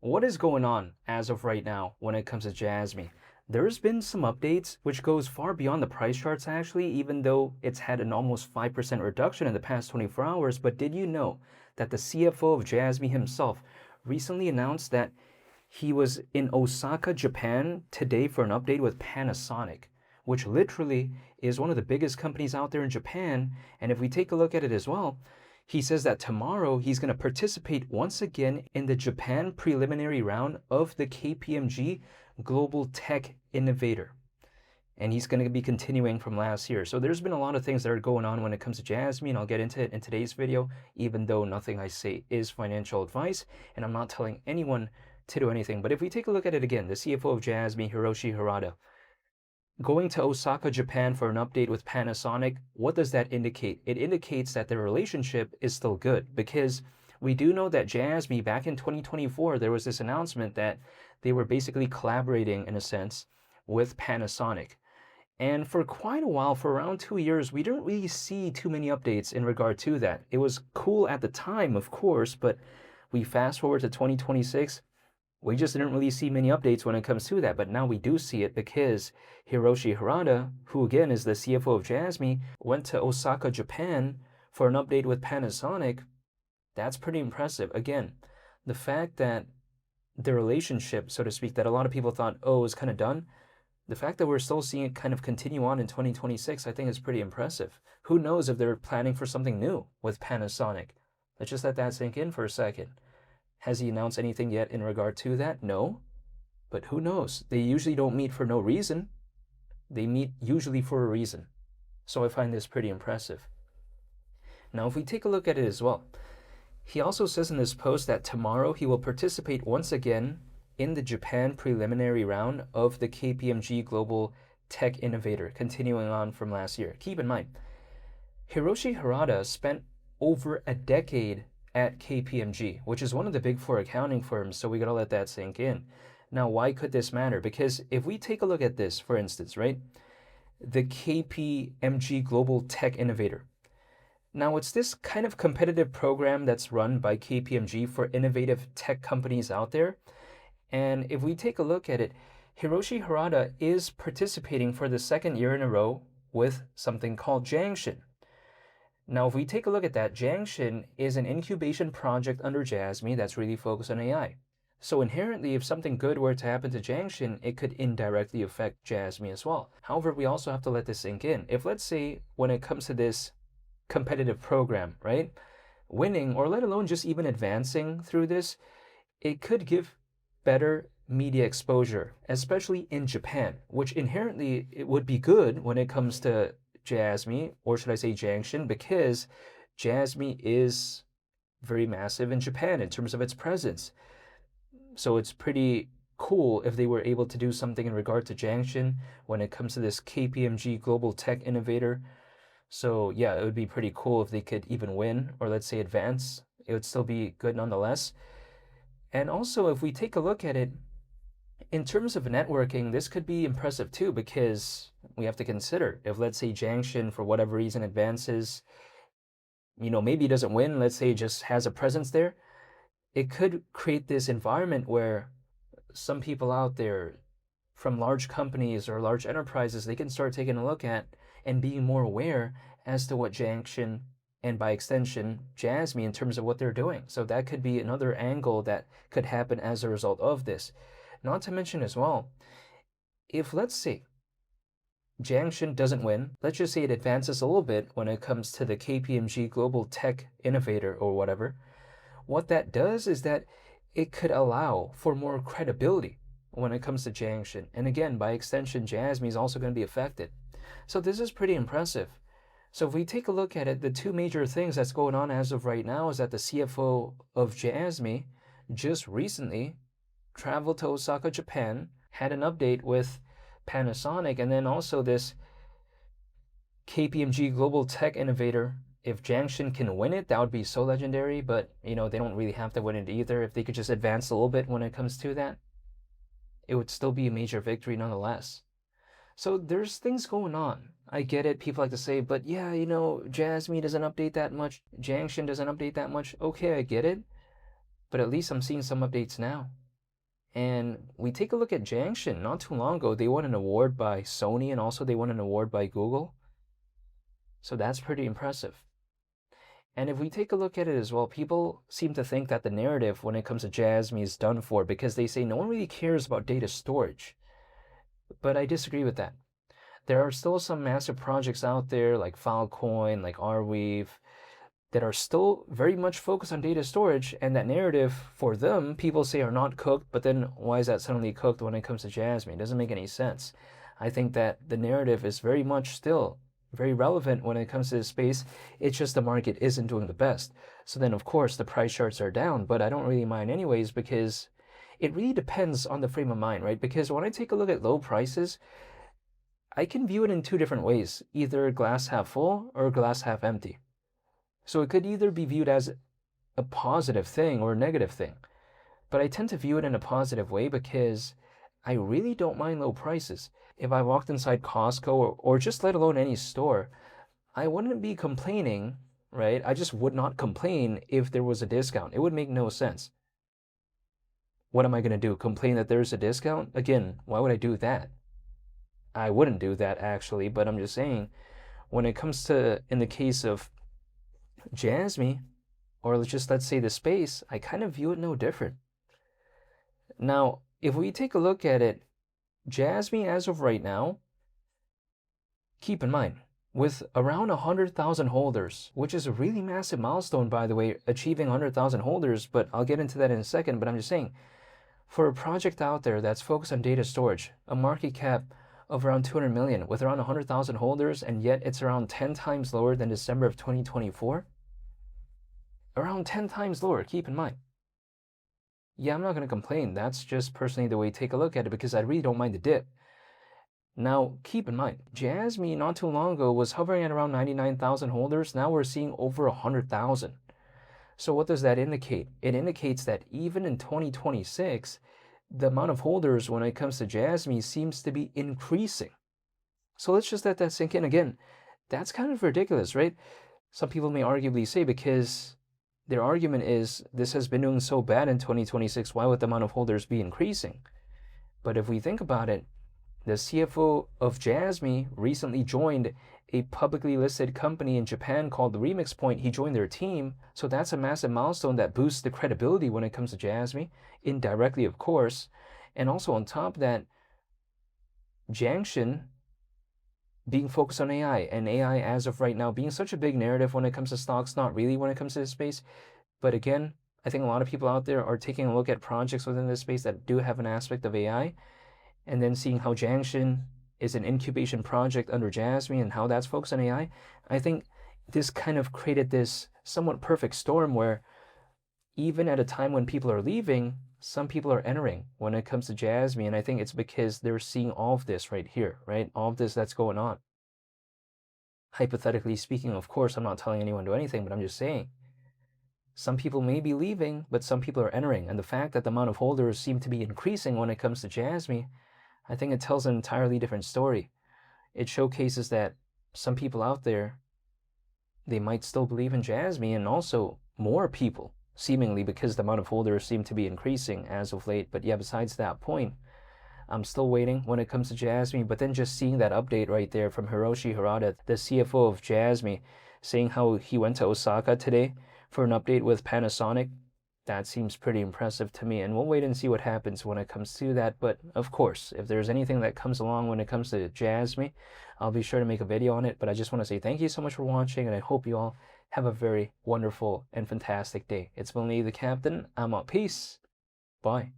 What is going on as of right now when it comes to Jasmy? There's been some updates which goes far beyond the price charts actually, even though it's had an almost 5% reduction in the past 24 hours. But did you know that the CFO of Jasmy himself recently announced that he was in Osaka, Japan today for an update with Panasonic, which literally is one of the biggest companies out there in Japan. And if we take a look at it as well, he says that tomorrow he's going to participate once again in the Japan preliminary round of the KPMG Global Tech Innovator. And he's going to be continuing from last year. So there's been a lot of things that are going on when it comes to Jasmy, and I'll get into it in today's video, even though nothing I say is financial advice, and I'm not telling anyone to do anything. But if we take a look at it again, the CFO of Jasmy, Hiroshi Harada, going to Osaka, Japan for an update with Panasonic, what does that indicate? It indicates that their relationship is still good, because we do know that Jasmy, back in 2024, there was this announcement that they were basically collaborating, in a sense, with Panasonic. And for quite a while, for around 2 years, we didn't really see too many updates in regard to that. It was cool at the time, of course, but we fast forward to 2026, we just didn't really see many updates when it comes to that. But now we do see it because Hiroshi Harada, who again is the CFO of Jasmy, went to Osaka, Japan for an update with Panasonic. That's pretty impressive. Again, the fact that the relationship, so to speak, that a lot of people thought, oh, is kind of done, the fact that we're still seeing it kind of continue on in 2026, I think is pretty impressive. Who knows if they're planning for something new with Panasonic? Let's just let that sink in for a second. Has he announced anything yet in regard to that? No. But who knows? They usually don't meet for no reason. They meet usually for a reason. So I find this pretty impressive. Now, if we take a look at it as well, he also says in this post that tomorrow he will participate once again in the Japan preliminary round of the KPMG Global Tech Innovator, continuing on from last year. Keep in mind, Hiroshi Harada spent over a decade at KPMG, which is one of the big four accounting firms, so we gotta let that sink in. Now, why could this matter? Because if we take a look at this, for instance, right? The KPMG Global Tech Innovator. Now, it's this kind of competitive program that's run by KPMG for innovative tech companies out there. And if we take a look at it, Hiroshi Harada is participating for the second year in a row with something called Jangshin. Now, if we take a look at that, Jangshin is an incubation project under Jasmy that's really focused on AI. So inherently, if something good were to happen to Jangshin, it could indirectly affect Jasmy as well. However, we also have to let this sink in. If, let's say, when it comes to this competitive program, right, winning, or let alone just even advancing through this, it could give better media exposure, especially in Japan, which inherently it would be good when it comes to Jasmy, or should I say Jangshin, because Jasmy is very massive in Japan in terms of its presence. So it's pretty cool if they were able to do something in regard to Jangshin when it comes to this KPMG Global Tech Innovator. So yeah, it would be pretty cool if they could even win, or let's say advance. It would still be good nonetheless. And also, if we take a look at it, in terms of networking, this could be impressive too, because we have to consider if, let's say, Jangshin, for whatever reason, advances, maybe doesn't win, let's say just has a presence there, it could create this environment where some people out there from large companies or large enterprises, they can start taking a look at and being more aware as to what Jangshin, and by extension, Jasmy, in terms of what they're doing. So that could be another angle that could happen as a result of this. Not to mention as well, if, let's say, Jangshin doesn't win, let's just say it advances a little bit when it comes to the KPMG Global Tech Innovator or whatever, what that does is that it could allow for more credibility when it comes to Jangshin. And again, by extension, Jasmy is also going to be affected. So this is pretty impressive. So if we take a look at it, the two major things that's going on as of right now is that the CFO of Jasmy just recently traveled to Osaka, Japan, had an update with Panasonic, and then also this KPMG Global Tech Innovator. If Jangshin can win it, that would be so legendary, but they don't really have to win it either. If they could just advance a little bit when it comes to that, it would still be a major victory nonetheless. So there's things going on. I get it. People like to say, but yeah, Jasmy doesn't update that much. Jangshin doesn't update that much. Okay, I get it. But at least I'm seeing some updates now. And we take a look at Jiangshan. Not too long ago, they won an award by Sony and also they won an award by Google. So that's pretty impressive. And if we take a look at it as well, people seem to think that the narrative when it comes to Jasmy is done for because they say no one really cares about data storage. But I disagree with that. There are still some massive projects out there like Filecoin, like Arweave, that are still very much focused on data storage, and that narrative for them, people say are not cooked, but then why is that suddenly cooked when it comes to Jasmy? It doesn't make any sense. I think that the narrative is very much still very relevant when it comes to this space. It's just the market isn't doing the best. So then, of course, the price charts are down, but I don't really mind anyways because it really depends on the frame of mind, right? Because when I take a look at low prices, I can view it in two different ways, either glass half full or glass half empty. So it could either be viewed as a positive thing or a negative thing. But I tend to view it in a positive way because I really don't mind low prices. If I walked inside Costco or just let alone any store, I wouldn't be complaining, right? I just would not complain if there was a discount. It would make no sense. What am I going to do? Complain that there's a discount? Again, why would I do that? I wouldn't do that actually, but I'm just saying when it comes to, in the case of Jasmy, or let's say the space, I kind of view it no different. Now, if we take a look at it, Jasmy as of right now, keep in mind, with around 100,000 holders, which is a really massive milestone, by the way, achieving 100,000 holders, but I'll get into that in a second, but I'm just saying, for a project out there that's focused on data storage, a market cap of around 200 million with around 100,000 holders, and yet it's around 10 times lower than December of 2024. Around 10 times lower, keep in mind. Yeah, I'm not going to complain. That's just personally the way I take a look at it because I really don't mind the dip. Now, keep in mind, Jasmy not too long ago was hovering at around 99,000 holders. Now we're seeing over 100,000. So what does that indicate? It indicates that even in 2026, the amount of holders when it comes to Jasmy seems to be increasing. So let's just let that sink in again. That's kind of ridiculous, right? Some people may arguably say because their argument is this has been doing so bad in 2026, why would the amount of holders be increasing? But if we think about it, the CFO of Jasmy recently joined a publicly listed company in Japan called Remix Point. He joined their team, so that's a massive milestone that boosts the credibility when it comes to Jasmy, indirectly of course. And also on top of that, Jiangshan being focused on AI, and AI as of right now being such a big narrative when it comes to stocks, not really when it comes to this space. But again, I think a lot of people out there are taking a look at projects within this space that do have an aspect of AI, and then seeing how Jiangshan is an incubation project under Jasmy and how that's focused on AI. I think this kind of created this somewhat perfect storm where even at a time when people are leaving, some people are entering when it comes to Jasmy, and I think it's because they're seeing all of this right here, right? All of this that's going on. Hypothetically speaking, of course, I'm not telling anyone to do anything, but I'm just saying. Some people may be leaving, but some people are entering, and the fact that the amount of holders seem to be increasing when it comes to Jasmy, I think it tells an entirely different story. It showcases that some people out there, they might still believe in Jasmy, and also more people, seemingly because the amount of holders seem to be increasing as of late. But yeah, besides that point, I'm still waiting when it comes to Jasmy, but then just seeing that update right there from Hiroshi Harada, the CFO of Jasmy, saying how he went to Osaka today for an update with Panasonic, that seems pretty impressive to me, and we'll wait and see what happens when it comes to that. But of course, if there's anything that comes along when it comes to Jasmy, I'll be sure to make a video on it. But I just want to say thank you so much for watching, and I hope you all have a very wonderful and fantastic day. It's been Lee the Captain. I'm out. Peace. Bye.